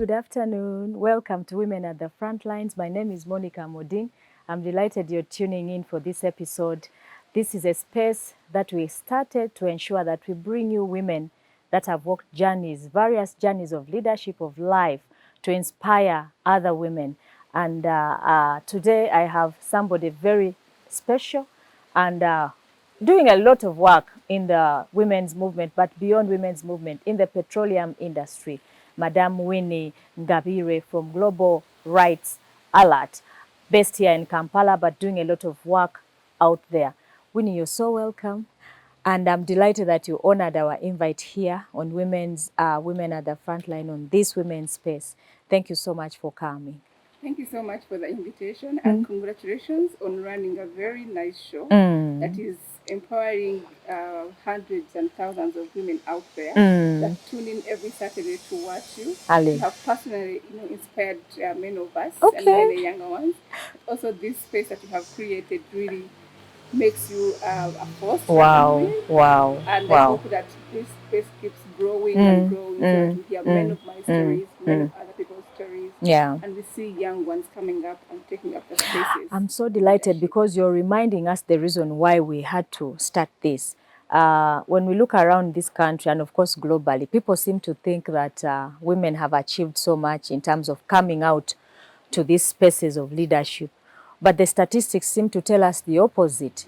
good afternoon. Welcome to Women at the Front Lines. My name is Amoding. I'm delighted you're tuning in for this episode. This is a space that we started to ensure that we bring you women that have walked journeys, various journeys of leadership, of life, to inspire other women. And today I have somebody very special and doing a lot of work in the women's movement, but beyond women's movement, in the petroleum industry. Madam Winnie Gabire from Global Rights Alert, based here in Kampala, but doing a lot of work out there. Winnie, you're so welcome. And I'm delighted that you honored our invite here on Women at the Frontline on this women's space. Thank you so much for coming. Thank you so much for the invitation and congratulations on running a very nice show that is empowering hundreds and thousands of women out there that tune in every Saturday to watch you. You have personally inspired many of us and many younger ones. Also, this space that you have created really makes you a force. Wow. And I hope that this space keeps growing and growing so that we hear many of my stories, many of other people's stories. And we see young ones coming up and taking up the spaces. I'm so delighted because you're reminding us the reason why we had to start this. When we look around this country and of course globally, people seem to think that women have achieved so much in terms of coming out to these spaces of leadership. But the statistics seem to tell us the opposite.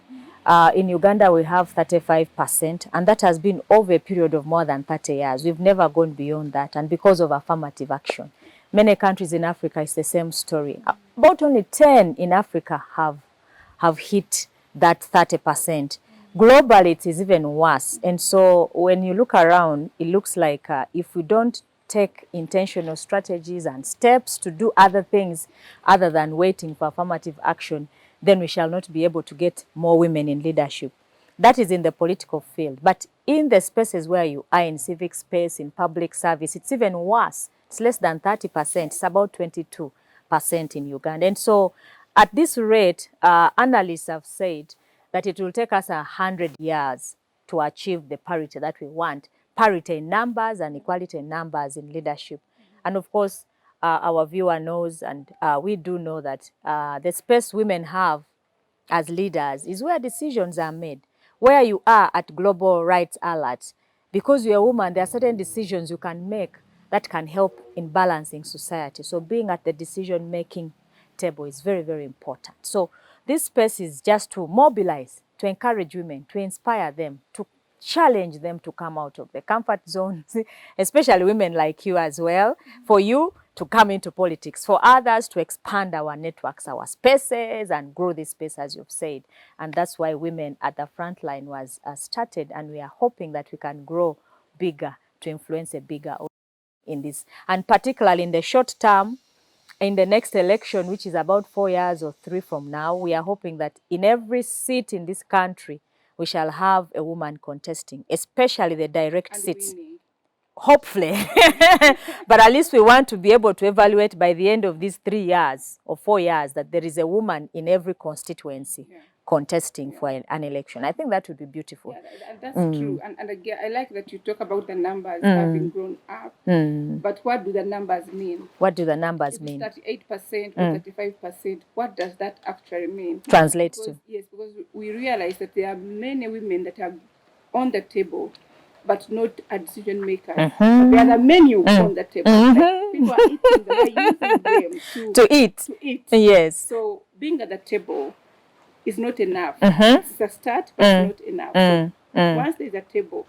In Uganda, we have 35%, and that has been over a period of more than 30 years. We've never gone beyond that, and because of affirmative action. Many countries in Africa, it's the same story. About only 10 in Africa have hit that 30%. Globally, it is even worse. And so when you look around, it looks like if we don't take intentional strategies and steps to do other things other than waiting for affirmative action, then we shall not be able to get more women in leadership. That is in the political field. But in the spaces where you are, in civic space, in public service, it's even worse. It's less than 30%. It's about 22% in Uganda. And so at this rate, analysts have said that it will take us 100 years to achieve the parity that we want. Parity in numbers and equality in numbers in leadership. And of course, our viewer knows, and we do know that the space women have as leaders is where decisions are made. Where you are at Global Rights Alert, because you're a woman, there are certain decisions you can make that can help in balancing society. So being at the decision-making table is very, very important. So this space is just to mobilize, to encourage women, to inspire them, to challenge them to come out of the comfort zones, especially women like you as well, for you to come into politics, for others to expand our networks, our spaces, and grow this space, as you've said. And that's why Women at the Frontline was started, and we are hoping that we can grow bigger to influence a bigger audience in this. And particularly in the short term, in the next election, which is about 4 years or 3 from now, we are hoping that in every seat in this country, we shall have a woman contesting, especially the direct seats. Hopefully. But at least we want to be able to evaluate by the end of these 3 years or 4 years that there is a woman in every constituency contesting for an election. I think that would be beautiful. Yeah, that's true. And again, I like that you talk about the numbers having grown up. But what do the numbers mean? What do the numbers mean? 38% or 35%, what does that actually mean? Translate to? Yes, because we realize that there are many women that are on the table but not a decision maker. There are the menu on the table. Like people are eating them, they're using them to eat. Yes. So being at the table is not enough. It's a start, but it's not enough. So once there's a table,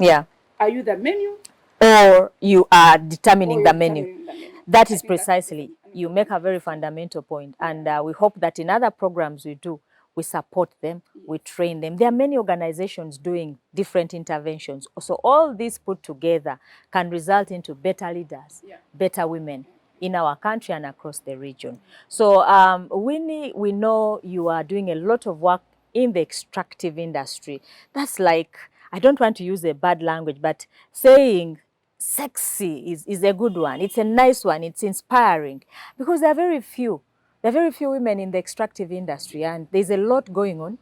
are you the menu? Or you are determining the menu. That is precisely. You make a very fundamental point. And we hope that in other programs we do, we support them, we train them. There are many organizations doing different interventions. So all these put together can result into better leaders, better women in our country and across the region. So Winnie, we know you are doing a lot of work in the extractive industry. That's like, I don't want to use a bad language, but saying sexy is a good one. It's a nice one. It's inspiring because there are very few. There are very few women in the extractive industry, and there's a lot going on.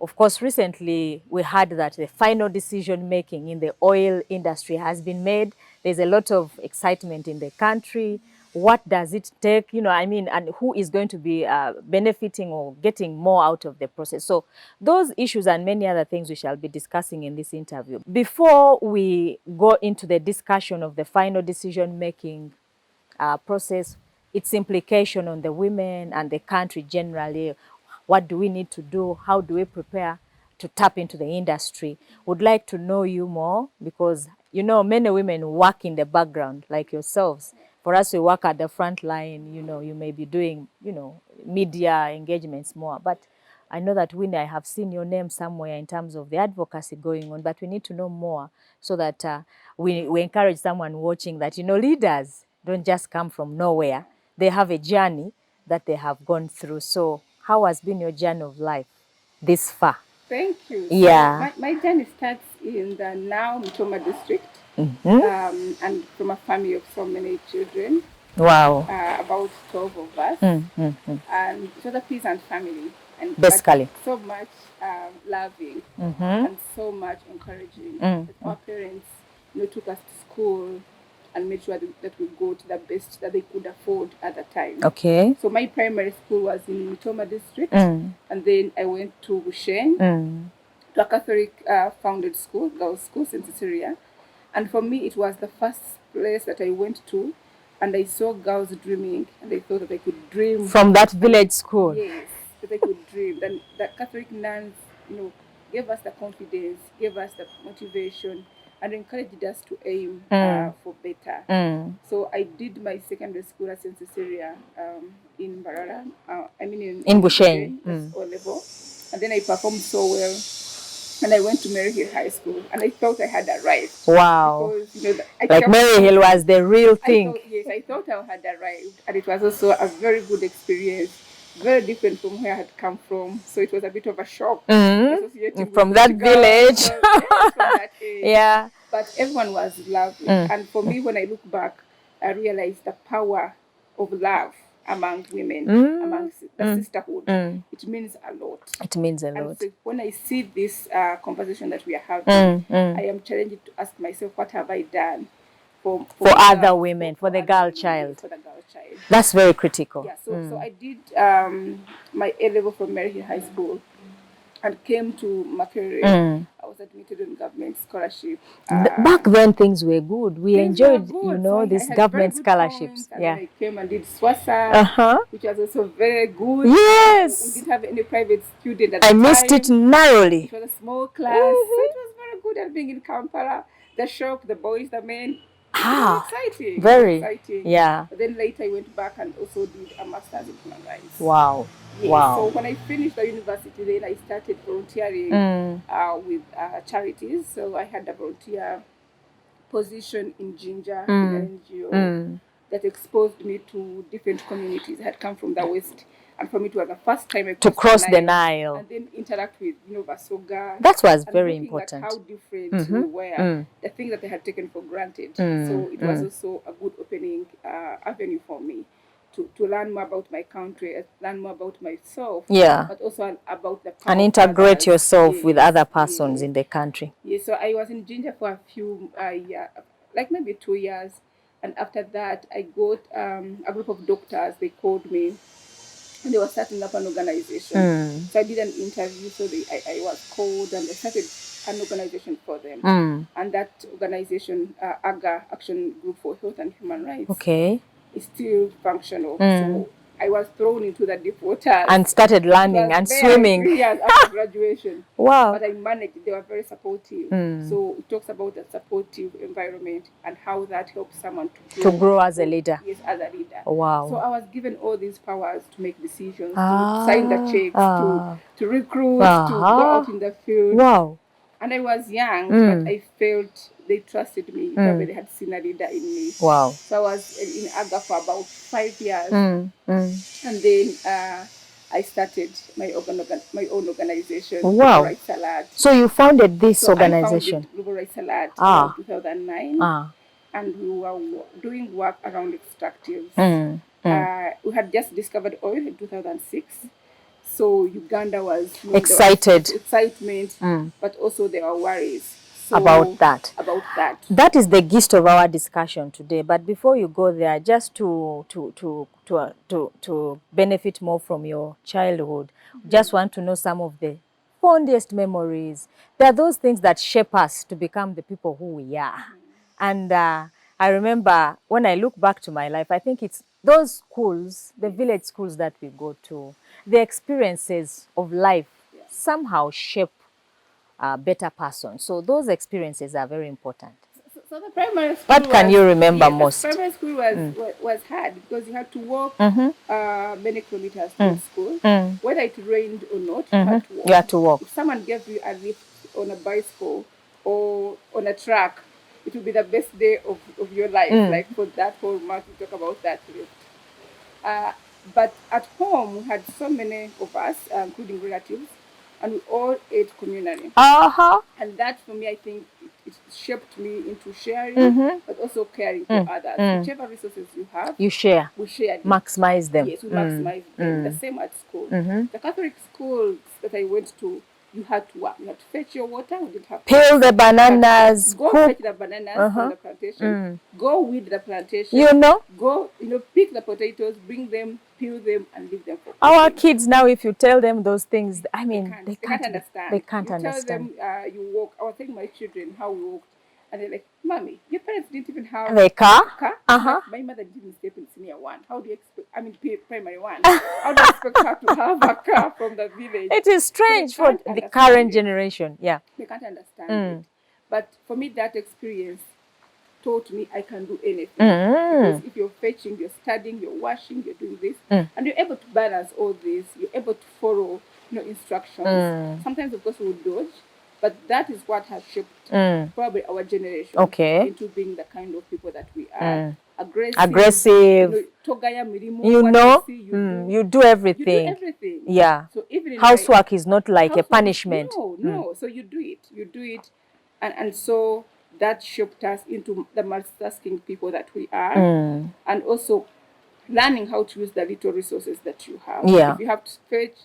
Of course, recently we heard that the final decision-making in the oil industry has been made. There's a lot of excitement in the country. what does it take, I mean, and who is going to be benefiting or getting more out of the process. So those issues and many other things we shall be discussing in this interview. Before we go into the discussion of the final decision-making process, its implication on the women and the country generally, what do we need to do, how do we prepare to tap into the industry, would like to know you more, because many women work in the background like yourselves. For us, we work at the front line. You may be doing media engagements more, but I know that, Winnie, I have seen your name somewhere in terms of the advocacy going on, but we need to know more so that we encourage someone watching that, leaders don't just come from nowhere. They have a journey that they have gone through. So how has been your journey of life this far? Thank you. Yeah. So my journey starts in the now Mtoma district, and from a family of so many children. Wow. About 12 of us. And it was a peasant family. And basically so much loving and so much encouraging. That our parents took us to school and made sure that we go to the best that they could afford at the time. Okay. So my primary school was in Mtoma district, and then I went to Busheng, to a Catholic founded school, girls' school in Syria. And for me, it was the first place that I went to, and I saw girls dreaming, and I thought that I could dream. From that village school? Yes, that I could dream. Then the Catholic nuns, gave us the confidence, gave us the motivation, and encouraged us to aim for better. So I did my secondary school at St. Cecilia in Barara, in Busheng, O level. And then I performed so well. And I went to Mary Hill High School, and I thought I had arrived. Wow. Because, like Mary Hill was the real thing. I thought I had arrived. And it was also a very good experience, very different from where I had come from. So it was a bit of a shock. From that village. From that age. Yeah. But everyone was lovely. And for me, when I look back, I realized the power of love among women, among the sisterhood. It means a lot. It means a lot. And so when I see this conversation that we are having, I am challenged to ask myself, what have I done for other women, for the girl child? For the girl child. That's very critical. Yeah, so I did my A-level from Mary Hill High School and came to Makerere. I was admitted on government scholarship. Back then, things were good. We enjoyed, so these government scholarships. Yeah. I came and did SWASA, which was also very good. Yes. We didn't have any private student at the I time. missed it narrowly. It was a small class. So it was very good at being in Kampala. The shop, the boys, the men. It was exciting. Very exciting. Yeah. But then later I went back and also did a master's in human rights. Wow. Yes. Wow. So when I finished the university, then I started volunteering with charities. So I had a volunteer position in Ginger, in an NGO, that exposed me to different communities. I had come from the West, and for me it was the first time I crossed the Nile and then interact with Basoga. That was and very looking important. At how different we were, the things that I had taken for granted. So it was also a good opening avenue for me to learn more about my country, learn more about myself, but also about the power and integrate yourself with other persons in the country. Yes, so I was in Ginger for a few like maybe 2 years, and after that I got a group of doctors. They called me, and they were starting up an organization. So I did an interview, so I was called, and I started an organization for them. And that organization, AGA, Action Group for Health and Human Rights, is still functional. So I was thrown into the deep waters. And started learning and swimming. 3 years after graduation. Wow. But I managed. They were very supportive. So it talks about the supportive environment and how that helps someone to grow as a leader. Yes, as a leader. Wow. So I was given all these powers to make decisions, to sign the checks, to recruit, to go out in the field. Wow. And I was young, but I felt they trusted me. Probably they had seen a leader in me. Wow. So I was in AGA for about 5 years. And then I started my own organization, Global Rights Alert. So you founded this organization? I founded Global Rights Alert in 2009. And we were doing work around extractives. We had just discovered oil in 2006. So Uganda was excitement, but also there were worries. about that. About that. That is the gist of our discussion today. But before you go there, just to benefit more from your childhood, just want to know some of the fondest memories. There are those things that shape us to become the people who we are. And I remember when I look back to my life, I think it's those schools, the village schools that we go to, the experiences of life somehow shape a better person. So those experiences are very important. So the primary school What can you remember most? The primary school was hard because you had to walk many kilometers to school. Whether it rained or not, you had to walk. You had to walk. If someone gave you a lift on a bicycle or on a truck, it would be the best day of your life. Like for that whole month, we talk about that lift. But at home, we had so many of us, including relatives, and we all ate communally. And that, for me, I think it shaped me into sharing, but also caring for others. Whichever resources you have, you share. We share. Maximize them. Yes, we maximize them. The same at school. The Catholic schools that I went to, you had to work. You had to fetch your water. We didn't have peel the bananas. Go fetch the bananas from the plantation. Go weed the plantation. You know. Go, pick the potatoes, bring them, peel them, and leave them for our kids now. If you tell them those things, I mean, they can't understand. They can't understand. Tell them you walk. I was telling my children how we walked, and they're like, "Mommy, your parents didn't even have a car." My mother didn't step in senior one. How do you expect? I mean, primary one. How do you expect her to have a car from the village? It is strange for the current generation. Yeah, they can't understand it. But for me, that experience taught me I can do anything. Because if you're fetching, you're studying, you're washing, you're doing this, and you're able to balance all this, you're able to follow, instructions. Sometimes, of course, we'll dodge, but that is what has shaped probably our generation into being the kind of people that we are. Aggressive. You do everything. You do everything. Yeah. So even housework is not like a punishment. No. So you do it, and so that shaped us into the multitasking people that we are, and also learning how to use the little resources that you have. Yeah. If you have to fetch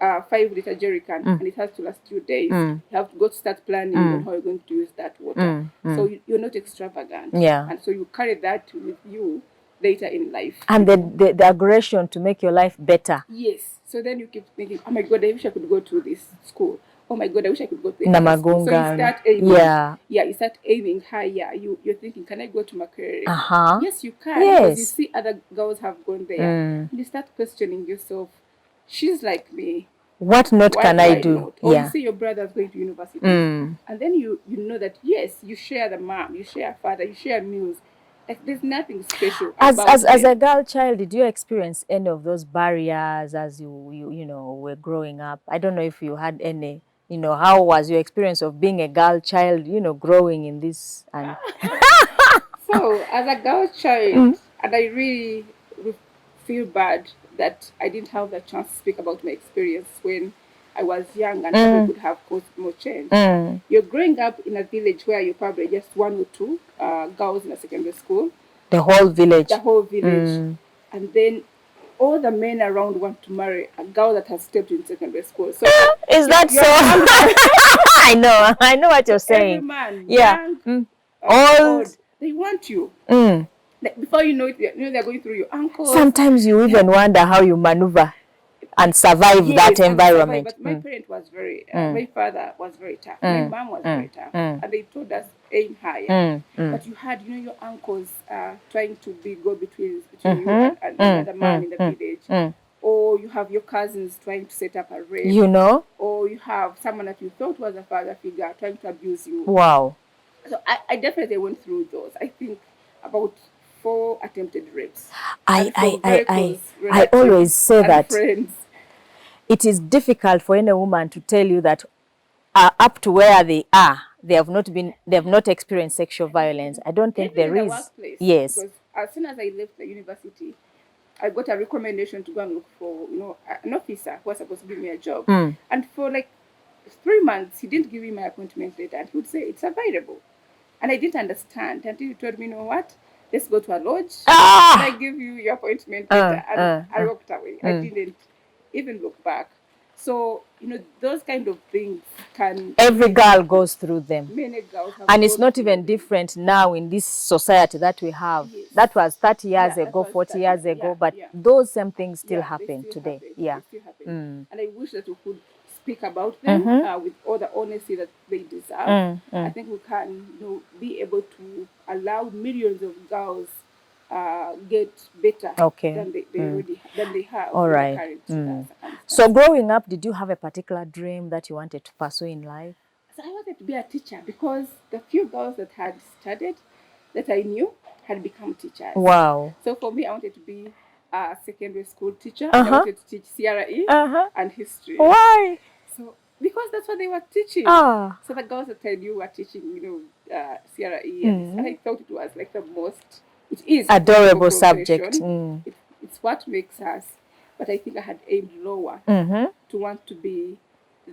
5-liter jerrycan and it has to last 2 days, you have to go to start planning on how you're going to use that water. So you're not extravagant. Yeah. And so you carry that with you later in life. And the aggression to make your life better. Yes. So then you keep thinking, oh my God, I wish I could go to this school. Oh my God, I wish I could go to Namagunga. So you start aiming. You start aiming higher. You're thinking, can I go to Makerere? Yes, you can. Yes. Because you see other girls have gone there. And you start questioning yourself, she's like me. What not can I do? Not? Or you see your brothers going to university. And then you know that, yes, you share the mom, you share father, you share meals. Like, there's nothing special as a girl child. Did you experience any of those barriers as you were growing up? I don't know if you had any. How was your experience of being a girl child, growing in this? And So, as a girl child, and I really feel bad that I didn't have the chance to speak about my experience when I was young and I could have caused more change. You're growing up in a village where you're probably just 1 or 2 girls in a secondary school. The whole village. And then all the men around want to marry a girl that has stepped in secondary school. So is that so? I know what you're saying. Every man, young, old, they want you. Like, before you know it, they're going through your ankles. Sometimes you even wonder how you maneuver and survive that environment. But my parent was very, my father was very tough. My mom was very tough. And they told us, aim higher. But you had, your uncles trying to be go-between you and another man in the village. Or you have your cousins trying to set up a race. Or you have someone that you thought was a father figure trying to abuse you. Wow. So I definitely went through those. I think about 4 attempted rapes. I always say that friends. It is difficult for any woman to tell you that up to where they are, they have not experienced sexual violence. I don't think Even there in the is. Workplace, Yes. Because as soon as I left the university, I got a recommendation to go and look for, an officer who was supposed to give me a job. And for like 3 months, he didn't give me my appointment letter. And he would say, it's available. And I didn't understand until he told me, you know what? Let's go to a lodge. And I give you your appointment letter. And I walked away. I didn't even look back. So, those kind of things can... Every girl goes through them. Many girls have And it's gone not through even them. different now in this society that we have. Yes. That was 30 years that ago, was 40 years ago, but yeah. those same things still They happen still today. happen. Yeah. They still happen. And I wish that we could speak about them with all the honesty that they deserve. I think we can be able to allow millions of girls get better than they have All in right. the current circumstances. So growing up, did you have a particular dream that you wanted to pursue in life? So I wanted to be a teacher because the few girls that had studied, that I knew, had become teachers. Wow. So for me, I wanted to be a secondary school teacher. And I wanted to teach CRE and history. Why? So because that's what they were teaching. So the girls that I knew were teaching, CRE, and I thought it was like the most... It is adorable subject. It's what makes us. But I think I had aimed lower to want to be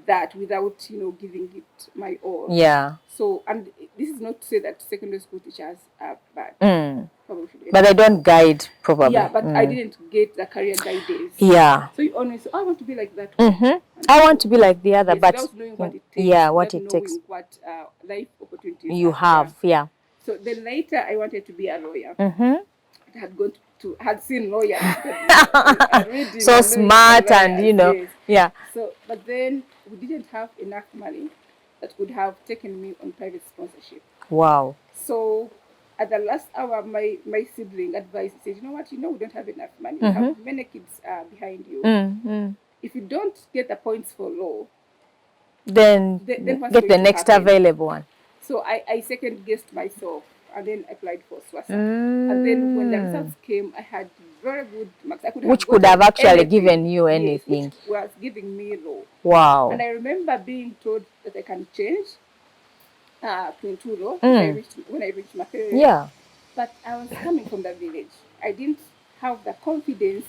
that without giving it my all. Yeah. So, and this is not to say that secondary school teachers are bad. But they don't guide, probably. Yeah, but I didn't get the career guidance. Yeah. So you always say, I want to be like that. I want to be like the other, but without knowing what it takes. Yeah, what it takes. What life opportunities you have. Yeah. So then later I wanted to be a lawyer. I had gone had seen lawyers. So smart and yes. Yeah. So, but then we didn't have enough money that could have taken me on private sponsorship. Wow. So at the last hour, my sibling advised, said, we don't have enough money. We have many kids behind you. If you don't get the points for law, then get the next available one. So I second guessed myself and then applied for SWASA. And then when the results came, I had very good marks. Which could have actually given you anything. Yes, which was giving me law. Wow. And I remember being told that I can change to law when I reached my period. Yeah. But I was coming from the village. I didn't have the confidence.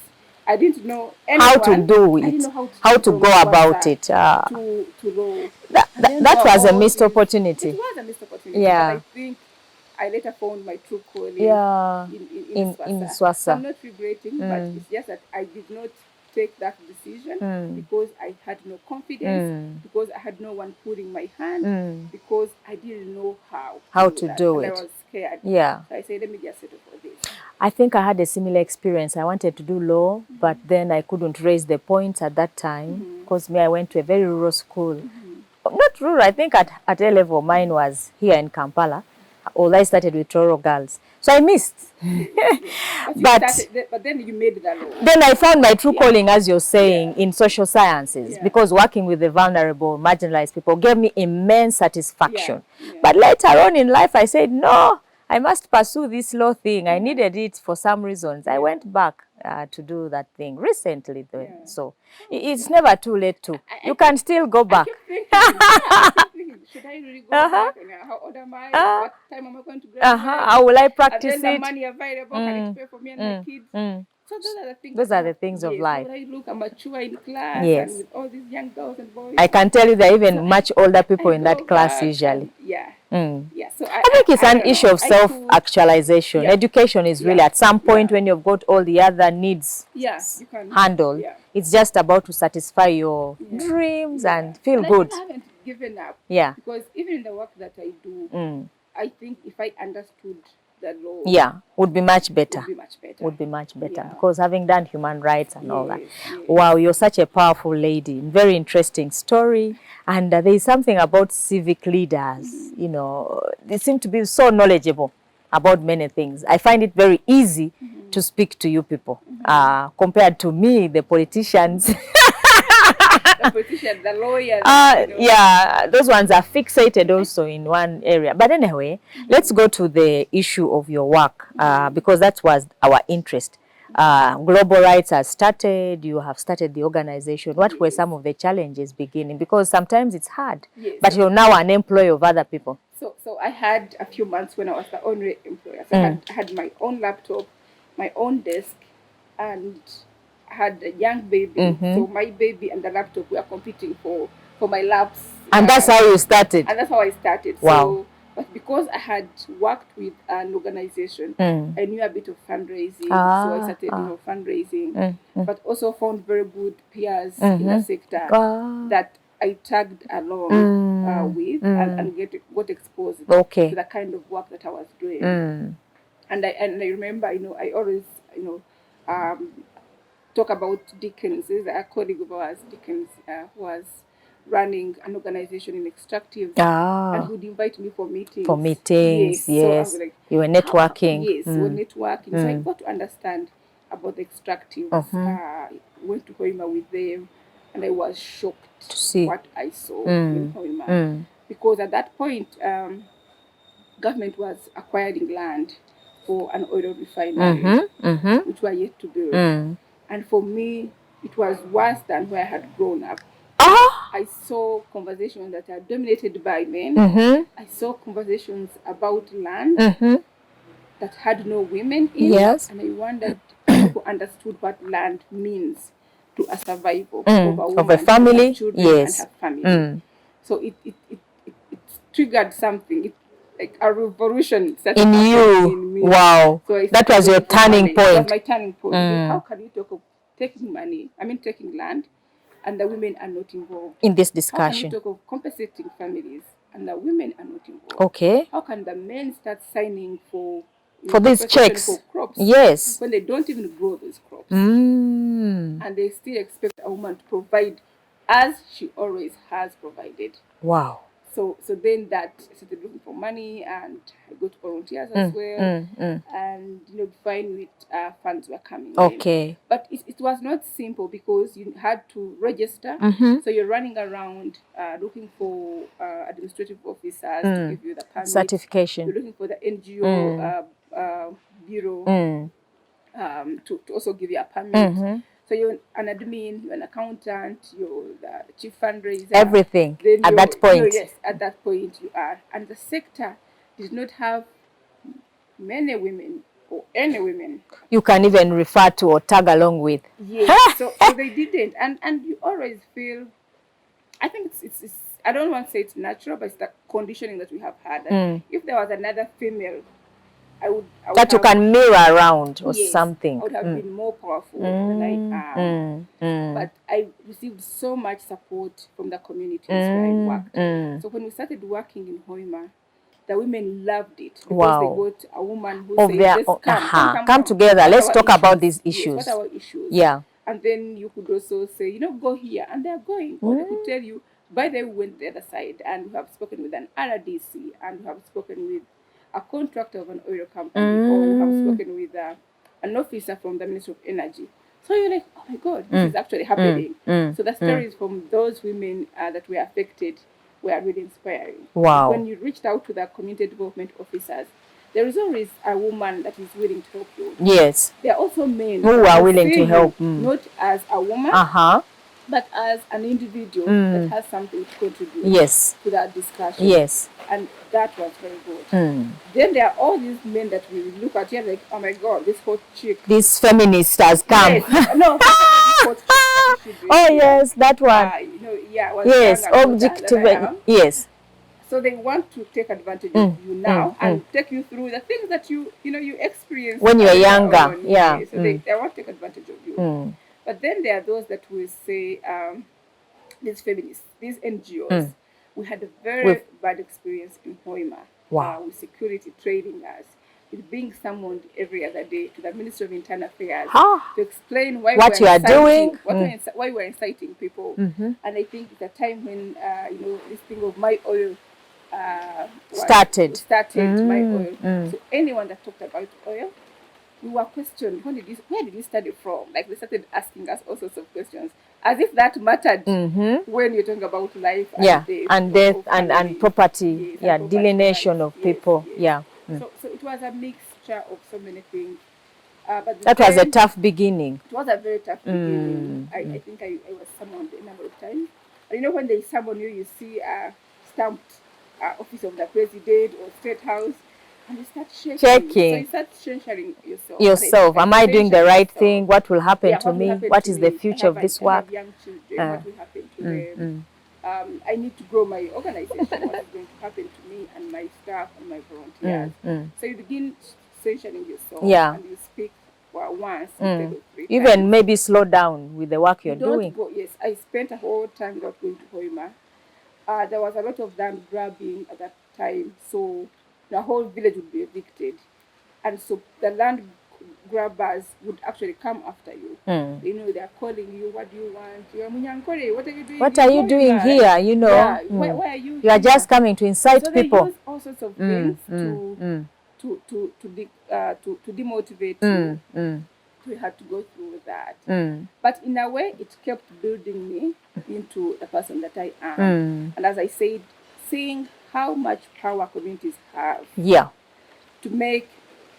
I didn't know anyone. How to do it. I didn't know how to go about it. To law. That was a missed opportunity. It was a missed opportunity. Yeah. But I think I later found my true calling in SWASA. So I'm not regretting, but it's just that I did not take that decision because I had no confidence, because I had no one putting my hand, because I didn't know how to do it. And I was scared. Yeah. So I said, let me just settle for this. I think I had a similar experience. I wanted to do law, but then I couldn't raise the points at that time because I went to a very rural school. Not rural, I think at A level, mine was here in Kampala. Although I started with rural girls. So I missed. But then you made the law. Then I found my true calling, as you're saying, in social sciences, because working with the vulnerable, marginalized people gave me immense satisfaction. But later on in life, I said, no, I must pursue this law thing. I needed it for some reasons. I went back to do that thing recently, though. So it's never too late to. You can still go back. I keep thinking, should I really go back? How old am I? What time am I going to graduate? How will I practice and then it? The money available, can it pay for me and my kids? So those are the things. Those are the things of life. So when I look, I'm mature in class and with all these young girls and boys. I can tell you there are even much older people in that class usually. So I think it's an issue of self-actualization. Education is really at some point when you've got all the other needs handled. It's just about to satisfy your dreams and feel good. I haven't given up. Because even in the work that I do, I think if I understood the law, would be much better. Would be much better because having done human rights and all that. Wow, you're such a powerful lady. Very interesting story. And there is something about civic leaders, they seem to be so knowledgeable about many things. I find it very easy to speak to you people compared to me, the politicians. The politicians, the lawyers. Yeah, those ones are fixated also in one area. But anyway, let's go to the issue of your work because that was our interest. Global Rights has started, you have started the organization. What were some of the challenges beginning? Because sometimes it's hard, but you're now an employee of other people. So I had a few months when I was the only employer. So I had my own laptop, my own desk, and I had a young baby. So my baby and the laptop were competing for my laps. And that's how you started? And that's how I started. Wow. So But because I had worked with an organization, I knew a bit of fundraising, so I started, fundraising, but also found very good peers in the sector that I tagged along with and got exposed to the kind of work that I was doing. And I remember, I always, talk about Dickens. There's a colleague of ours, Dickens, who was running an organization in extractive and would invite me for meetings. For meetings, yes. So I was like, you were networking. Yes, we were networking. So I got to understand about the extractives. Went to Hoima with them, and I was shocked to see what I saw in Hoima. Because at that point, government was acquiring land for an oil refinery, which were yet to build. And for me, it was worse than where I had grown up. I saw conversations that are dominated by men. I saw conversations about land that had no women in. Yes. And I wondered if people understood what land means to a survival of a family, children and have family. So it triggered something. Like a revolution in you. In me. Wow. So that was your turning point. That was my turning point. How can you talk of taking land, and the women are not involved in this discussion? How can you talk of compensating families and the women are not involved? Okay. How can the men start signing for these checks for crops? Yes. When they don't even grow those crops. And they still expect a woman to provide as she always has provided. Wow. So then that I started looking for money, and I got volunteers as well, and fine with funds were coming in. But it was not simple because you had to register. So you're running around looking for administrative officers to give you the permit. Certification. You're looking for the NGO bureau to also give you a permit. So you're an admin, you're an accountant, you're the chief fundraiser. Everything at that point. Yes, at that point you are. And the sector did not have many women or any women. You can even refer to or tag along with. Yes, so they didn't. And you always feel, I think it's I don't want to say it's natural, but it's the conditioning that we have had. That if there was another female, I would that you can mirror around or something. I would have been more powerful than I am. But I received so much support from the communities where I worked. So when we started working in Hoima, the women loved it because they got a woman who said, let's come together. Let's talk about these issues. Yes, what are our issues? Yeah. And then you could also say, go here. And they're going. Or they could tell you, by the way, we went the other side and we have spoken with an RDC and we have spoken with a contractor of an oil company, or we have spoken with an officer from the Ministry of Energy. So you're like, oh my God, this is actually happening. So the stories from those women that were affected were really inspiring. Wow. When you reached out to the community development officers, there is always a woman that is willing to help you. Yes. There are also men who are willing to help. Not as a woman, but as an individual that has something to contribute to that discussion. Yes. And that was very good. Then there are all these men that we look at here like, oh my God, this hot chick. This feminist has come. Yes. No, oh yes, that one. Yes, objective. Yes. So they want to take advantage of you now and take you through the things that you experience when you are younger. Yeah. So they want to take advantage of you. But then there are those that will say, these feminists, these NGOs, we had a very bad experience in Hoima with security training us, with being summoned every other day to the Ministry of Internal Affairs to explain why what you are doing, why we're inciting people. And I think it's a time when this thing of my oil started my oil. So anyone that talked about oil, we were questioned, where did you study from? Like they started asking us all sorts of questions, as if that mattered when you're talking about life and death and property, delineation of people. So it was a mixture of so many things. But that was a tough beginning. It was a very tough beginning. I think I was summoned a number of times. And when they summon you, you see a stamped office of the president or state house. And you start checking. So you start censuring yourself. Am I doing the right thing? What will happen to me? What is the future of this work? I have young children. What will happen to them? I need to grow my organization. What is going to happen to me and my staff and my volunteers? So you begin sanctioning yourself, and you speak once instead of 3 times. Even maybe slow down with the work you're doing. Go, yes, I spent a whole time without going to Hoima. There was a lot of land grabbing at that time, so the whole village would be evicted. And so the land grabbers would actually come after you. You know, they're calling you, what do you want? You're Munyankore, what are you doing? What are you doing here? You know, yeah, why are you? You are just coming to incite so people. They use all sorts of things to demotivate you. We had to go through with that. But in a way, it kept building me into the person that I am. And as I said, seeing how much power communities have to make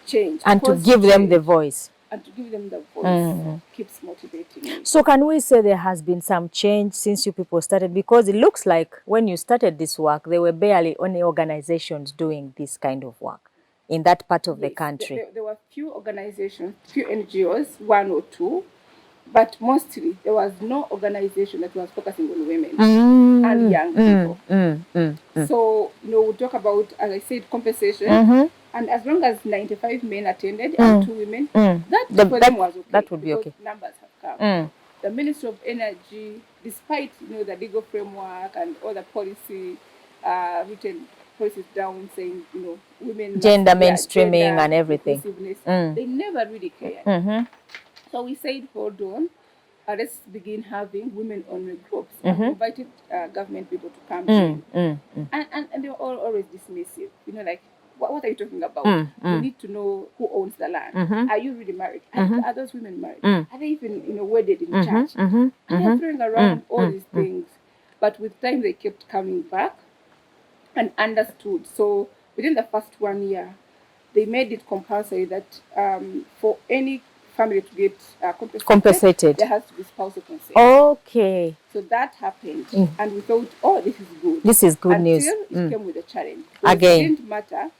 change. And to give them the voice. And to give them the voice keeps motivating me. So can we say there has been some change since you people started? Because it looks like when you started this work, there were barely any organizations doing this kind of work in that part of the country. There were few organizations, few NGOs, 1 or 2, but mostly there was no organization that was focusing on women and young people. So, you know, we talk about, as I said, compensation, and as long as 95 men attended and 2 women, that for them was okay. That would be okay. Numbers have come. The Ministry of Energy, despite, you know, the legal framework and all the policy, written policies down saying, you know, women gender mainstreaming and everything, they never really cared. So we said, hold on, let's begin having women-only groups. And invited government people to come in. And they were all always dismissive. You know, like, what are you talking about? We need to know who owns the land. Are you really married? Are those women married? Are they even, you know, wedded in church? And they're throwing around all these things. But with time, they kept coming back and understood. So within the first 1 year, they made it compulsory that for any family to get compensated, there has to be spousal consent. Okay. So that happened, and we thought, oh, this is good. This is good news. Until it came with a challenge. Again. It didn't matter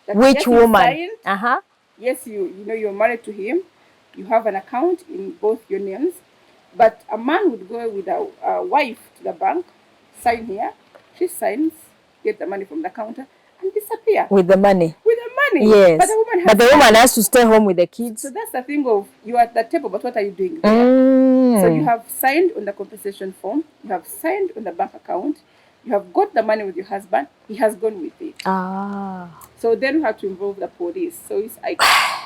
that which woman. Signed, yes, you know you're married to him. You have an account in both your names, but a man would go with a wife to the bank, sign here. She signs, get the money from the counter, and disappear with the money. Yes, but the woman has to stay home with the kids. So that's the thing of, you are at the table, but what are you doing there? So you have signed on the compensation form, you have signed on the bank account, you have got the money with your husband, he has gone with it. So then you have to involve the police. So it's like,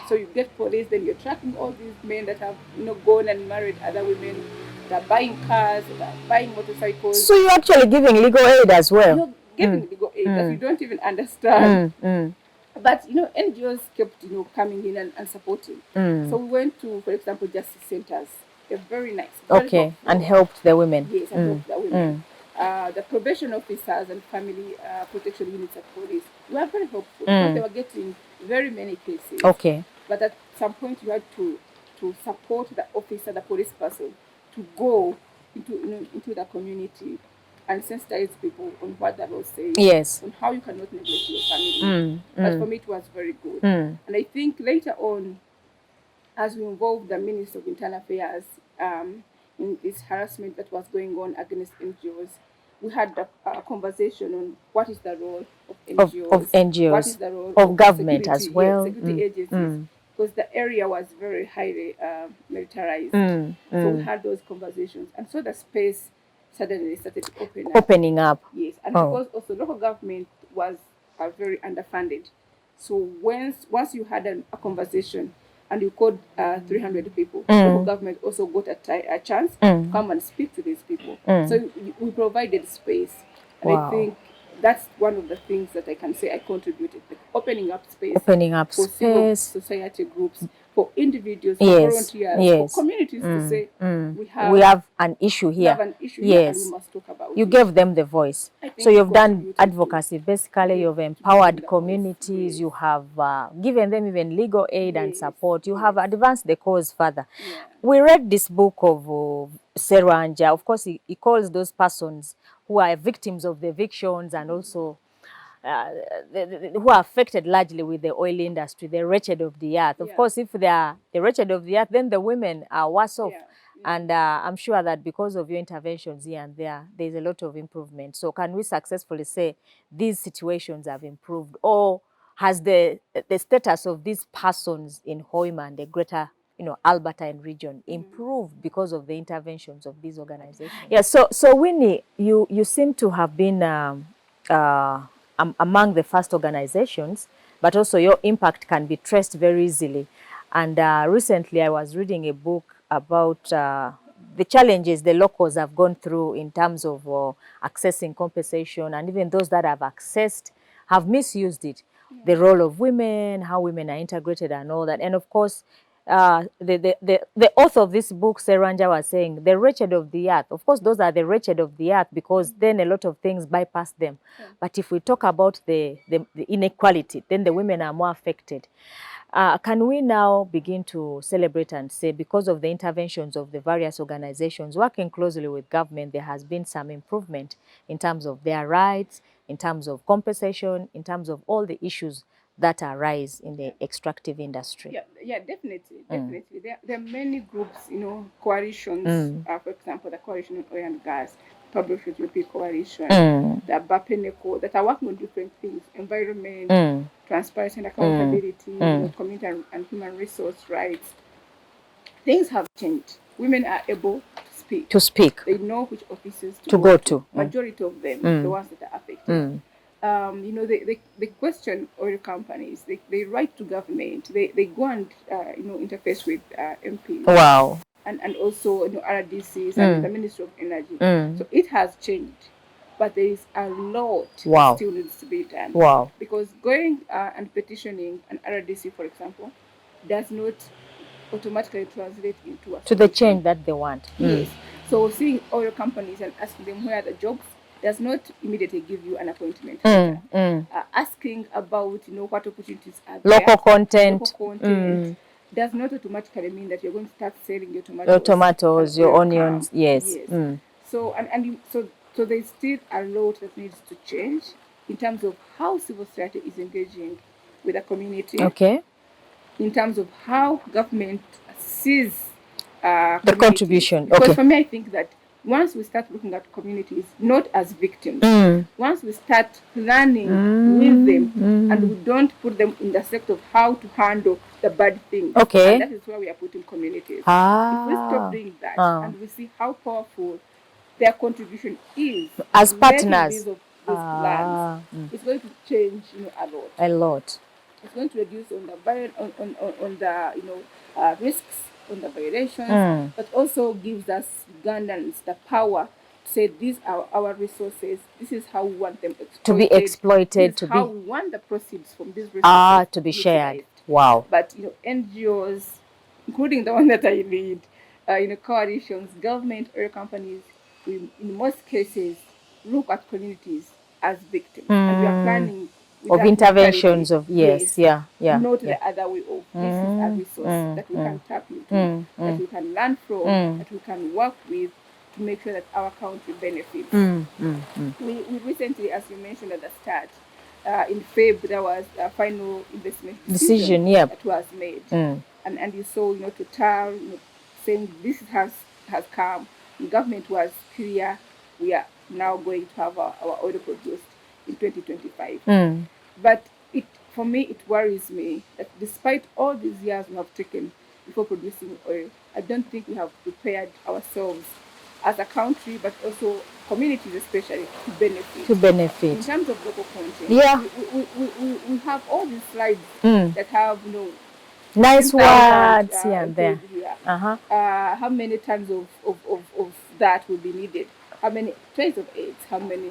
so you get police, then you're tracking all these men that have, you know, gone and married other women, they're buying cars, they're buying motorcycles. So you're actually giving legal aid as well. You're giving legal aid that you don't even understand. But, you know, NGOs kept, you know, coming in and supporting. So we went to, for example, justice centers. They're very nice. Very helpful. And helped the women. Yes, and helped the women. The probation officers and family protection units at police were very helpful because they were getting very many cases. But at some point you had to support the officer, the police person, to go into the community and sensitize people on what the law says, on how you cannot neglect your family. But for me, it was very good. And I think later on, as we involved the Minister of Internal Affairs in this harassment that was going on against NGOs, we had a conversation on what is the role of NGOs, what is the role of government as well, security agencies, because the area was very highly militarized. So we had those conversations, and so the space suddenly started opening up. Yes, and because also local government was very underfunded. So once you had a conversation and you called 300 people, local government also got a chance to come and speak to these people. So we provided space. And I think that's one of the things that I can say I contributed, like opening up space for civil society groups, for individuals, for volunteers, for communities to say, we have an issue here. We have an issue here and we must talk about it. You gave them the voice. So you've done advocacy. Basically, you've empowered communities. You have given them even legal aid and support. You have advanced the cause further. We read this book of Seranja. Of course, he calls those persons who are victims of the evictions and also who are affected largely with the oil industry, the wretched of the earth. Of course, if they are the wretched of the earth, then the women are worse off. And I'm sure that because of your interventions here and there's a lot of improvement. So can we successfully say these situations have improved, or has the status of these persons in Hoima and the greater Albertine region improved because of the interventions of these organizations? Yeah, so Winnie, you seem to have been among the first organizations, but also your impact can be traced very easily. And recently I was reading a book about the challenges the locals have gone through in terms of accessing compensation, and even those that have accessed have misused it. The role of women, how women are integrated and all that. And of course, the author of this book, Seranja, was saying the wretched of the earth. Of course, those are the wretched of the earth because then a lot of things bypass them. But if we talk about the inequality, then the women are more affected. Can we now begin to celebrate and say, because of the interventions of the various organizations working closely with government, there has been some improvement in terms of their rights, in terms of compensation, in terms of all the issues that arise in the extractive industry? Yeah, definitely. There are many groups, coalitions. For example, the Coalition on Oil and Gas, Public Utility Coalition, the BAPENECO, that are working on different things: environment, transparency and accountability, community and human resource rights. Things have changed. Women are able to speak. They know which offices to go to. Majority of them, the ones that are affected. They question oil companies. They write to government. They go and interface with MPs. Wow. And also RDCs and the Ministry of Energy. So it has changed, but there is a lot that still needs to be done. Wow. Because going and petitioning an RDC, for example, does not automatically translate into to the change that they want. Yes. So seeing oil companies and asking them where are the jobs does not immediately give you an appointment. Asking about what opportunities are there, local content does not automatically mean that you're going to start selling your tomatoes, your onions. Yes. So so there's still a lot that needs to change in terms of how civil society is engaging with the community. Okay. In terms of how government sees the contribution. Because for me, I think that once we start looking at communities not as victims, once we start planning with them, and we don't put them in the sector of how to handle the bad things, and that is where we are putting communities. If we stop doing that and we see how powerful their contribution is as partners of these lands, it's going to change a lot. It's going to reduce on the risks, on the violations, but also gives us Ugandans the power to say these are our resources. This is how we want them exploited. To be exploited. This is how we want the proceeds from these resources to be shared. Wow. But NGOs, including the one that I lead, coalitions, government, oil companies, we, in most cases, look at communities as victims, and we are planning of interventions of not the other way of this is a resource that we can tap into, that we can learn from, that we can work with to make sure that our country benefits. We recently, as you mentioned at the start, in February there was a final investment decision that was made, and you saw Total saying this has come. The government was clear. We are now going to have our oil produced in 2025. But for me, it worries me that despite all these years we have taken before producing oil, I don't think we have prepared ourselves as a country, but also communities especially, to benefit. In terms of local content, we have all these slides that have, nice words here and there. How many tons of that will be needed? How many trays of eggs? How many,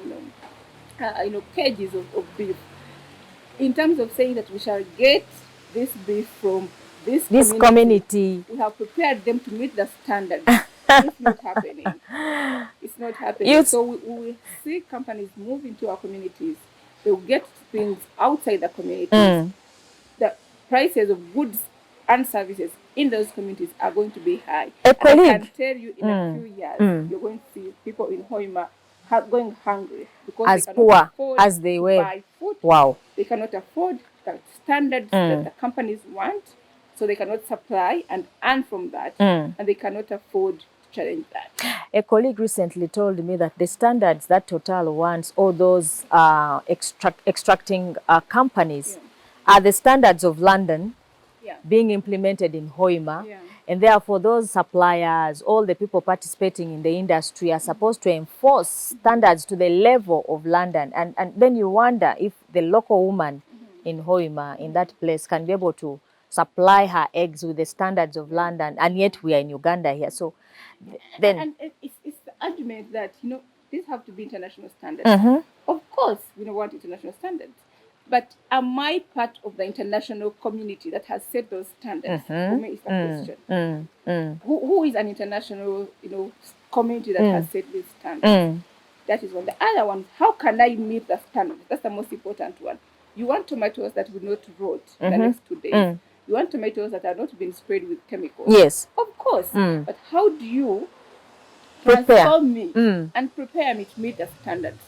cages of beef? In terms of saying that we shall get this beef from this community, we have prepared them to meet the standards. It's not happening. It's not happening. So we will see companies move into our communities. They will get things outside the communities. The prices of goods and services in those communities are going to be high. I can tell you in a few years, you're going to see people in Hoima going hungry because as poor as they were. Buy food. Wow. They cannot afford the standards that the companies want, so they cannot supply and earn from that, and they cannot afford to challenge that? A colleague recently told me that the standards that Total wants, or those extracting companies, are the standards of London being implemented in Hoima. And therefore, those suppliers, all the people participating in the industry are supposed to enforce standards to the level of London. And then you wonder if the local woman in Hoima, in that place, can be able to supply her eggs with the standards of London, and yet we are in Uganda here. So then... And it's the argument that, these have to be international standards. Of course, we don't want international standards. But am I part of the international community that has set those standards? For me, is the question. Who is an international, community that has set these standards? That is one. The other one, how can I meet the standards? That's the most important one. You want tomatoes that will not rot in the next 2 days. You want tomatoes that are not being sprayed with chemicals. Yes. Of course. But how do you transform me and prepare me to meet the standards?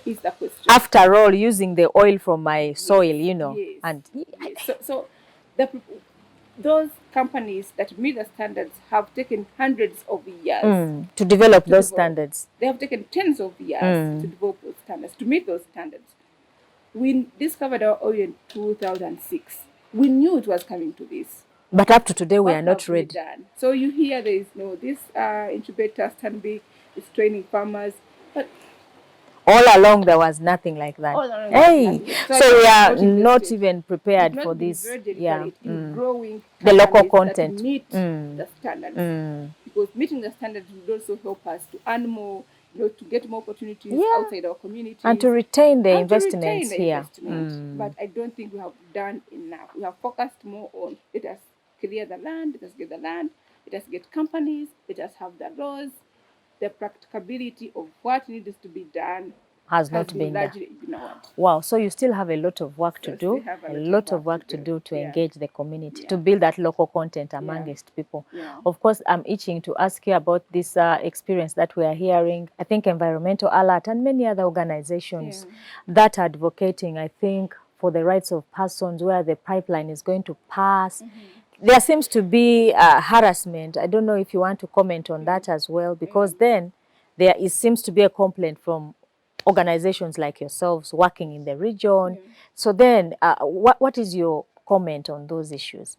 Is the question. After all, using the oil from my soil, Yes. And so those companies that meet the standards have taken hundreds of years to develop those standards. They have taken tens of years to develop those standards, to meet those standards. We discovered our oil in 2006. We knew it was coming to this. But up to today, we are not ready. So you hear there is this incubator Stanbic is training farmers, but all along there was nothing like that. So we are not even prepared for this. Growing the local content that meet the standards, because meeting the standards will also help us to earn more, to get more opportunities outside our community, and to retain the investments here. But I don't think we have done enough. We have focused more on let us clear the land, let us get the land, let us get companies, let us have the laws. The practicability of what needs to be done has not been largely ignored. Wow, so you still have a lot of work to do, a lot of work to do to engage the community, to build that local content amongst people. Of course, I'm itching to ask you about this experience that we are hearing. I think Environmental Alert and many other organizations that are advocating, I think, for the rights of persons where the pipeline is going to pass. There seems to be harassment. I don't know if you want to comment on that as well, because then seems to be a complaint from organizations like yourselves working in the region. So then what is your comment on those issues?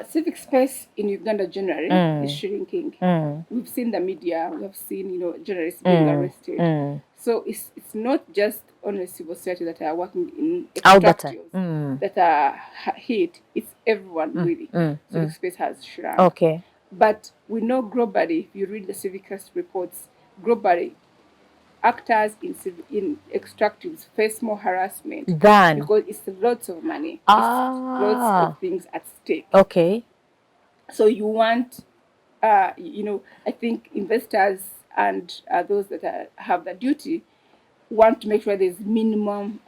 Civic space in Uganda generally is shrinking. We've seen the media, we have seen journalists being arrested. So it's not just only civil society that are working in extractives that are hit. It's everyone really. Civic space has shrunk. Okay. But we know globally, if you read the civic reports, globally, actors in extractives face more harassment because it's lots of money. It's lots of things at stake. Okay. So you want, I think investors and those that have the duty want to make sure there's minimum,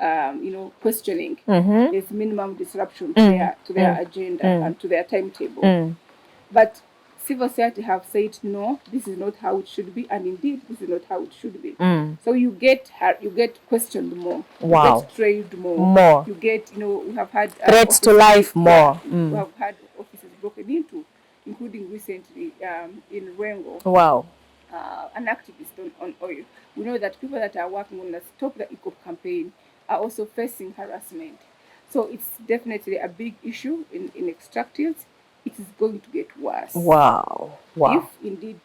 questioning. There's minimum disruption to their agenda and to their timetable. But civil society have said, no, this is not how it should be, and indeed, this is not how it should be. So you get questioned more. Wow. You get trailed more. You get, we have had threats to life more. We have had offices broken into, including recently in Rengo. Wow. An activist on oil. We know that people that are working on the Stop the ECOP campaign are also facing harassment. So it's definitely a big issue in extractives. It is going to get worse. Wow. If indeed,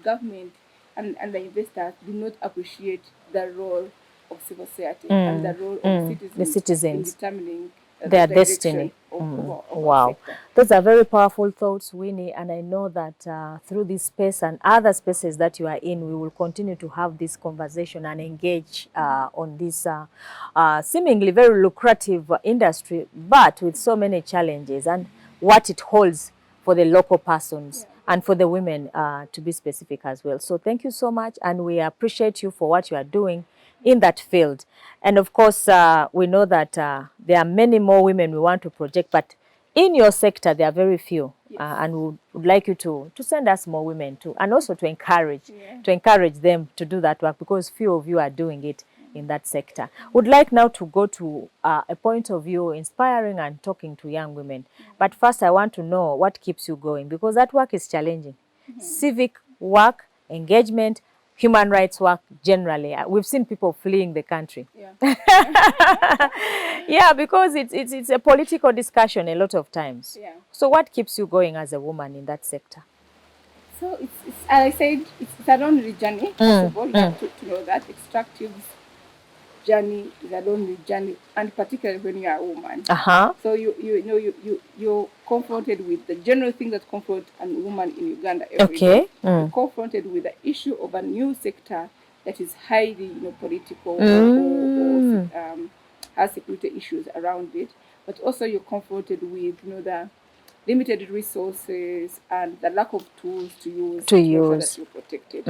government and the investors do not appreciate the role of civil society and the role of the citizens in determining their destiny. Wow. Those are very powerful thoughts, Winnie, and I know that through this space and other spaces that you are in, we will continue to have this conversation and engage on this seemingly very lucrative industry, but with so many challenges and what it holds for the local persons and for the women to be specific as well. So thank you so much, and we appreciate you for what you are doing in that field. And of course, we know that there are many more women we want to project, but in your sector, there are very few. And we would like you to send us more women too, and also to encourage them to do that work, because few of you are doing it in that sector. Would like now to go to a point of view inspiring and talking to young women. But first, I want to know what keeps you going, because that work is challenging. Civic work, engagement, human rights work generally. We've seen people fleeing the country. Yeah. Yeah, because it's a political discussion a lot of times. Yeah. So what keeps you going as a woman in that sector? So it's as I said, it's a lonely journey. First of all, you have to know that extractive journey is a lonely journey, and particularly when you are a woman. So you're confronted with the general things that confront a woman in Uganda every day. You're confronted with the issue of a new sector that is highly political or has security issues around it. But also you're confronted with the limited resources and the lack of tools to use to make sure that you're protected.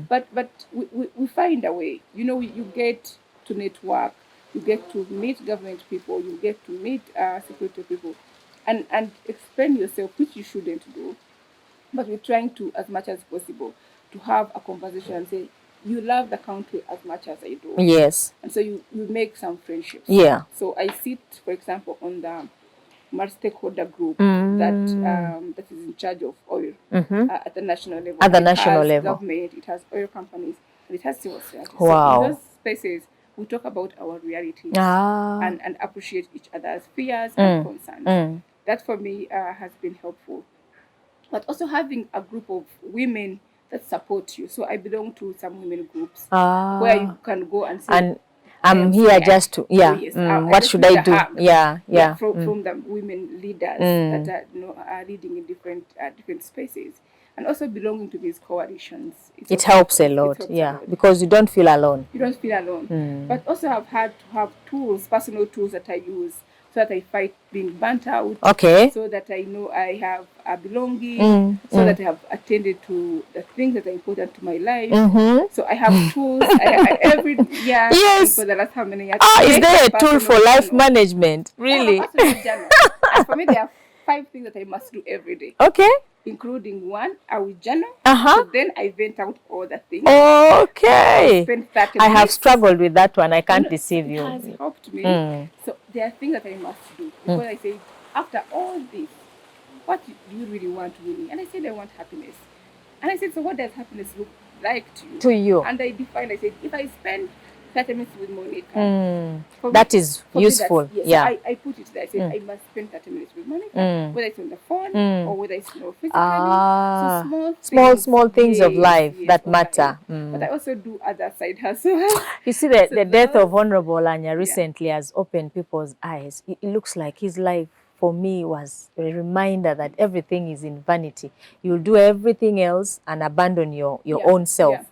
But we find a way. You get to network, you get to meet government people, you get to meet security people, and explain yourself, which you shouldn't do. But we're trying to, as much as possible, to have a conversation and say, you love the country as much as I do. Yes. And so you make some friendships. Yeah. So I sit, for example, on the multi-stakeholder group that is in charge of oil at the national level. At the national level. Government, it has oil companies, and it has civil society. Wow. So in those spaces, we talk about our realities and appreciate each other's fears and concerns. That for me has been helpful. But also having a group of women that support you. So I belong to some women groups where you can go and say, and I'm here just to, what should I do? From the women leaders that are leading in different spaces. And also belonging to these coalitions. It helps a lot, because you don't feel alone. You don't feel alone. But also I've had to have tools, personal tools that I use so that I fight being burnt out. Okay. So that I know I have a belonging, so that I have attended to the things that are important to my life. So I have tools every year for the last how many years. Is there a tool for life management? Really? For me, there are 5 things that I must do every day. Okay. Including one, I will journal. So then I vent out all the things. Okay. I spend 30 minutes. I have struggled with that one. I can't deceive you. It has helped me. So there are things that I must do. Because I say, after all this, what do you really want, Winnie? And I said, I want happiness. And I said, so what does happiness look like to you? To you. And I defined, I said, if I spend 30 minutes with Monica. That is useful. So I put it there. I said, I must spend 30 minutes with Monica, whether it's on the phone or whether it's physically. So small things of life that matter. But I also do other side hustles. You see, the death of Honorable Anya recently has opened people's eyes. It looks like his life, for me, was a reminder that everything is in vanity. You'll do everything else and abandon your own self.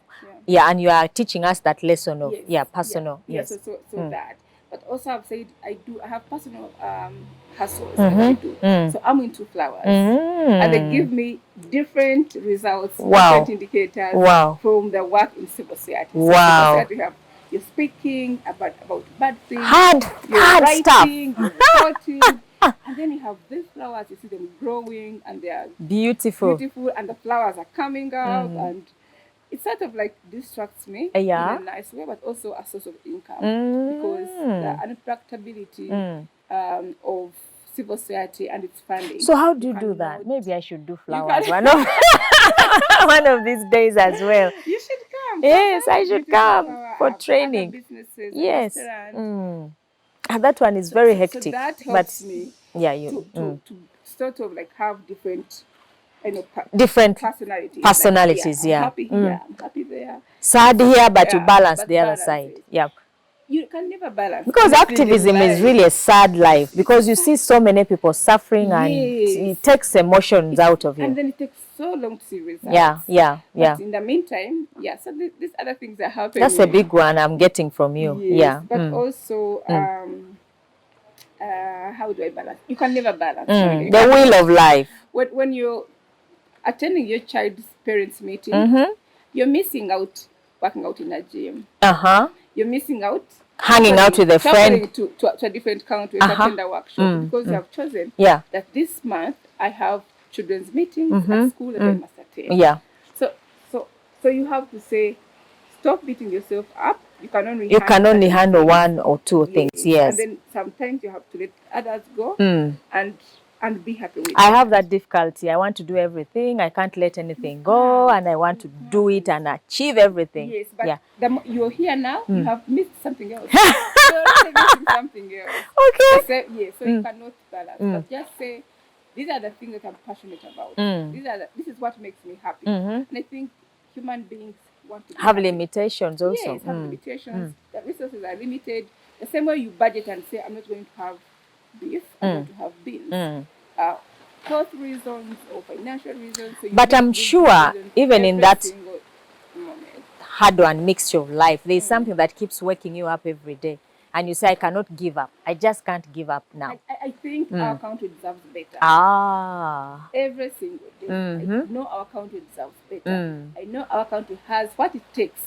Yeah, and you are teaching us that lesson of personal. So that. But also I've said I have personal hustles that I do. So I'm into flowers. And they give me different results, different indicators from the work in civil society. So civil society, you're speaking about bad things, you're writing, stuff. You're reporting, and then you have these flowers, you see them growing and they are beautiful and the flowers are coming out and it sort of like distracts me in a nice way, but also a source of income because the unpredictability of civil society and its funding. So how do you do that? Maybe I should do flowers one of these days as well. You should come. Yes, I should come for training. Businesses, yes. And that one is very hectic. So that helps me to sort of like have different different personalities. I'm happy here, I'm happy there. Sad here, but you balance the other side. Yeah. You can never balance. Because activism is really a sad life because you see so many people suffering and it takes emotions out of you. And then it takes so long to see results. But in the meantime, so these other things are happening. That's a big one I'm getting from you. Yes, but also, how do I balance? You can never balance. The wheel of life. When you're attending your child's parents' meeting, you're missing out working out in a gym. You're missing out hanging out with a friend to a different country to attend a workshop because you have chosen that this month I have children's meetings at school that I must attend. So you have to say, stop beating yourself up. You can only handle one or two things. Yes. And then sometimes you have to let others go and and be happy with I it. have that difficulty. I want to do everything. I can't let anything go, and I want to do it and achieve everything. Yes, but yeah. You're here now, you have missed something else. You're already missing something else. Okay. So, yeah, so you cannot balance. But just say, these are the things that I'm passionate about. This is what makes me happy. And I think human beings want to be Have happy. Limitations also. Yes, have limitations. The resources are limited. The same way you budget and say, I'm not going to have beef, I'm going to have beans. Health reasons or financial reasons. So but I'm sure even in that moment. hard-won mixture of life, there's something that keeps waking you up every day. And you say, I cannot give up. I just can't give up now. I think our country deserves better. Every single day. I know our country deserves better. I know our country has what it takes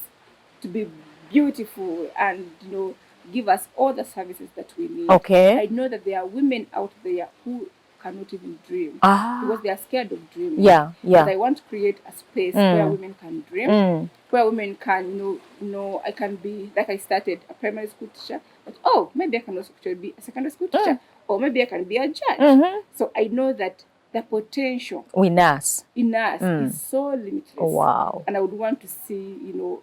to be beautiful and, give us all the services that we need. Okay. I know that there are women out there who cannot even dream because they are scared of dreaming. Yeah. But I want to create a space where women can dream, where women can, I can be, like I started, a primary school teacher, but maybe I can also actually be a secondary school teacher, or maybe I can be a judge. So I know that the potential in us is so limitless. Wow. And I would want to see,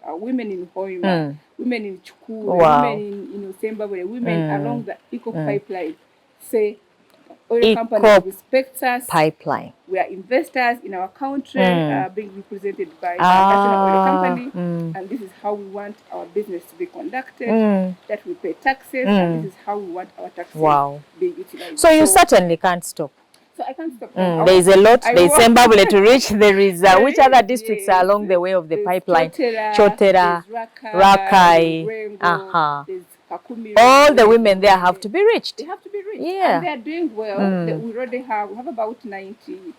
women in Hoima, women in Chukwu, women in, Zimbabwe, women along the eco pipeline say, oil company respects us. Pipeline. We are investors in our country, being represented by a national oil company, and this is how we want our business to be conducted. That we pay taxes, and this is how we want our taxes being utilized. So you certainly can't stop. So I can't stop. There is a lot. There is Zimbabwe to reach. There is which other districts are along the way of the pipeline? Chotera, Rakai, all the women there have to be reached. They have to be reached. Yeah. And they are doing well. We already have about 90,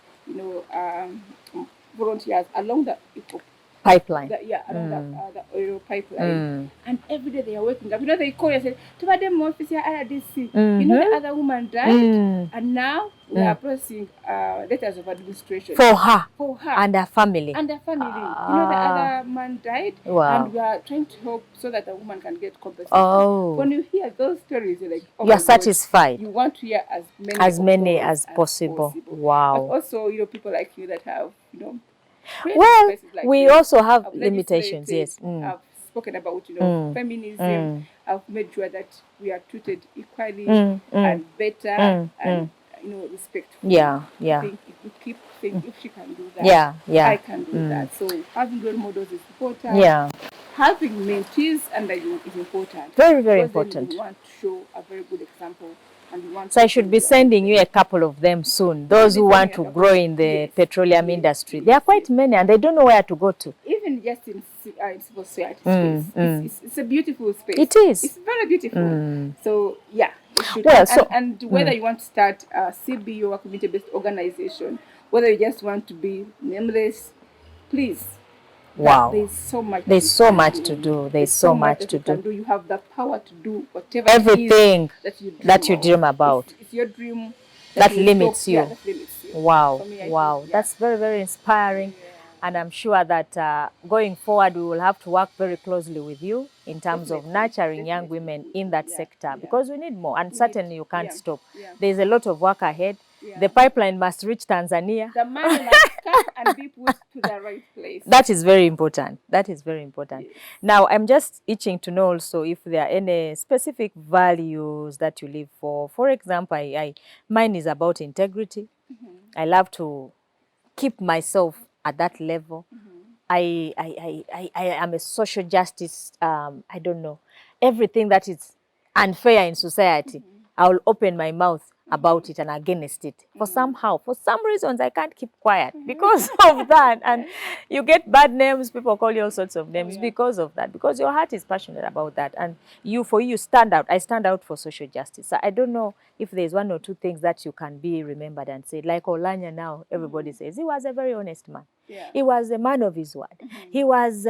volunteers along the pipeline. Along the oil pipeline. And every day they are waking up. They call and say, "Tubadem office here RDC." The other woman died, and now we are processing letters of administration for her and her family. The other man died, and we are trying to help so that the woman can get compensation. When you hear those stories, you're like, you are satisfied. You want to hear as many as possible. Wow. But also, people like you that have, well, like we also have limitations. Yes. I've spoken about, feminism. I've made sure that we are treated equally and better and respectful. Yeah. I think if we keep saying, if she can do that, I can do that. So having role models is important. Yeah. Having mentees under you is important. Very, very important. You want to show a very good example. So I should be sending you a couple of them soon. Those who want to grow in the petroleum industry. There are quite many and they don't know where to go to. Even just in civil society space. It's a beautiful space. It is. It's very beautiful. So, yeah. Well, and whether you want to start a CBO, a community-based organization, whether you just want to be nameless, please. Wow. There's so much. There's so much to do. There's so much to do. You have the power to do whatever everything that you dream about. It's your dream that limits you. That limits you. Wow. Wow. That's very, very inspiring. Yeah. And I'm sure that going forward, we will have to work very closely with you in terms of nurturing young women in that sector because we need more. And certainly you can't stop. There's a lot of work ahead. The pipeline must reach Tanzania. The money must come and be put to the right place. That is very important. That is very important. Yes. Now, I'm just itching to know also if there are any specific values that you live for. For example, mine is about integrity. I love to keep myself at that level. I am a social justice, I don't know, everything that is unfair in society, I will open my mouth about it and against it. For some reasons, I can't keep quiet because of that. And you get bad names, people call you all sorts of names because of that, because your heart is passionate about that. And for you stand out. I stand out for social justice. So I don't know if there's one or two things that you can be remembered and say, like Olanya now, everybody says, he was a very honest man. Yeah. He was a man of his word. He was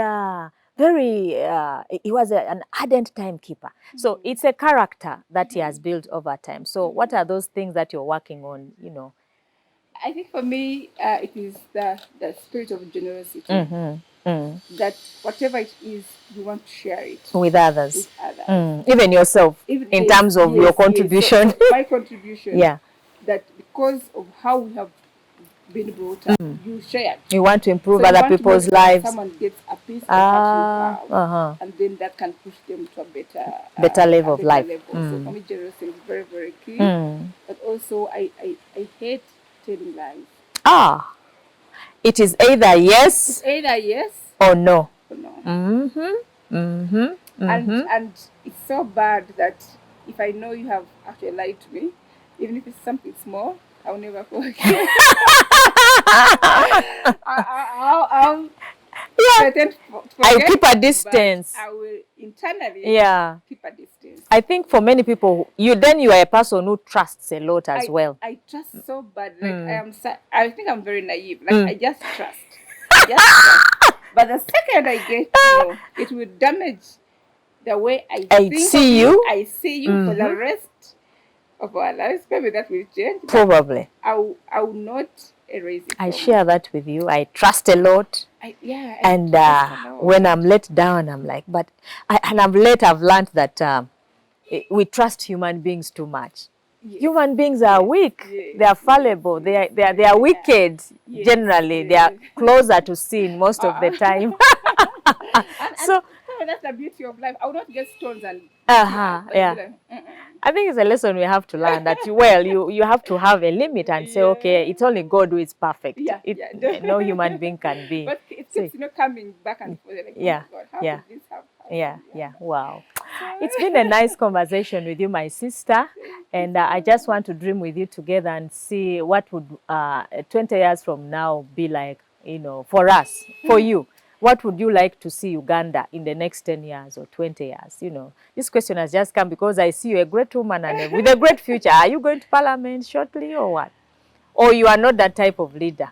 he was an ardent timekeeper. So it's a character that he has built over time. So what are those things that you're working on, I think for me, it is the spirit of generosity. That whatever it is, you want to share it with others. Even yourself, in terms of your contribution. So my contribution. Yeah. That because of how we have been brought up, you share. You want to improve So you other want to people's make sure that lives. someone gets a piece of what you have, and then that can push them to a Better level of life. So for me, generosity is very, very key. But also, I hate telling lies. It is either yes. It's either yes or no. Or no. And it's so bad that if I know you have actually lied to me, even if it's something small, I'll never forget. I'll I keep a distance. I will internally keep a distance. I think for many people, you are a person who trusts a lot as well. I trust so bad. Like I think I'm very naive. Like I just trust. But the second I get to know, it will damage the way I see you. I see you for the rest of our lives. Maybe that will change. Probably. I will not erase it. I share that with you. I trust a lot. And when I'm let down, I'm like, I've learned that we trust human beings too much. Yes. Human beings are weak. Yes. They are fallible. They are wicked. Yes. Generally, they are closer to sin most of the time. So that's the beauty of life. I will not get stones and I think it's a lesson we have to learn that you have to have a limit and say, okay, it's only God who is perfect. No human being can be. But it keeps coming back and forth. Like, oh God, how did this happen? Wow. It's been a nice conversation with you, my sister. And I just want to dream with you together and see what would 20 years from now be like, for us, for you. What would you like to see Uganda in the next 10 years or 20 years? This question has just come because I see you a great woman and with a great future. Are you going to Parliament shortly or what? Or you are not that type of leader?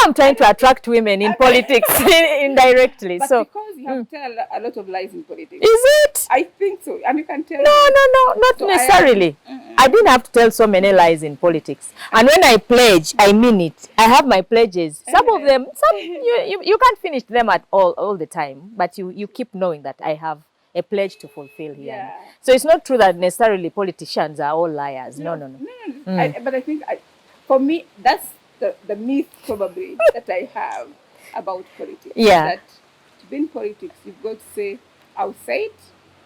I'm trying to attract women in politics indirectly. But because you have to tell a lot of lies in politics. Is it? I think so. And you can tell. No, not necessarily. I didn't have to tell so many lies in politics. And when I pledge, I mean it. I have my pledges. Some of them, you can't finish them at all the time. But you keep knowing that I have a pledge to fulfill here. Yeah. So it's not true that necessarily politicians are all liars. No. But I think, for me, that's the myth probably that I have about politics. Yeah. That to be in politics, you've got to say, I'll say it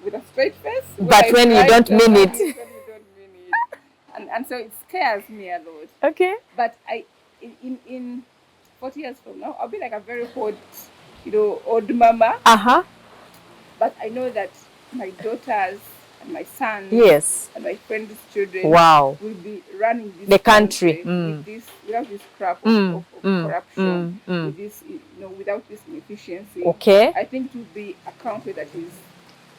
with a straight face. But when you don't mean it. And so it scares me a lot. Okay. But in 40 years from now, I'll be like a very hot, old mama. But I know that my daughters and my sons and my friends' children will be running this country without this crap of corruption, with this, without this inefficiency. Okay. I think it will be a country that is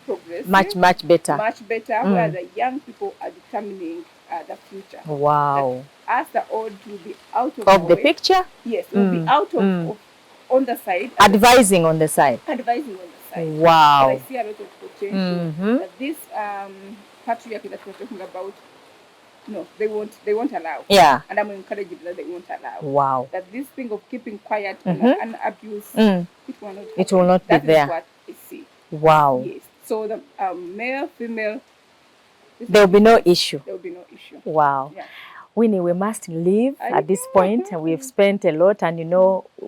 progressive. Much better. Much better, where the young people are determining the future. Wow. As the old will be out of the picture? Yes, will be out of on the side. Advising on the side. Wow. But I see a lot of potential. That this patriarchy that we're talking about, no, they won't allow. Yeah. And I'm encouraging that they won't allow. Wow. That this thing of keeping quiet and abuse, it will not be there. That is what I see. Wow. Yes. So the male, female, there will be no issue. There will be no issue. Wow. Yeah. Winnie, we must leave at this point. We've spent a lot and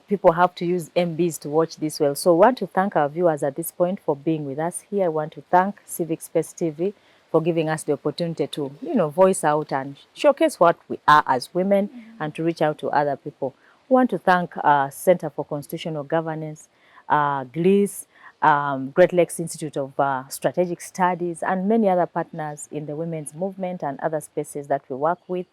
people have to use MBs to watch this well. So I want to thank our viewers at this point for being with us here. I want to thank Civic Space TV for giving us the opportunity to, voice out and showcase what we are as women and to reach out to other people. We want to thank Center for Constitutional Governance, GLIS, Great Lakes Institute of Strategic Studies, and many other partners in the women's movement and other spaces that we work with.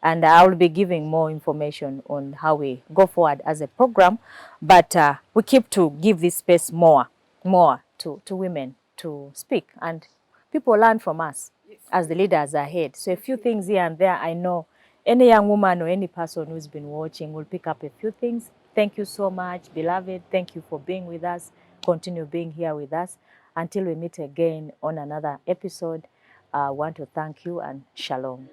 And I will be giving more information on how we go forward as a program. But we keep to give this space more to women to speak. And people learn from us as the leaders ahead. So a few things here and there, I know any young woman or any person who's been watching will pick up a few things. Thank you so much, beloved. Thank you for being with us. Continue being here with us. Until we meet again on another episode, I want to thank you and shalom.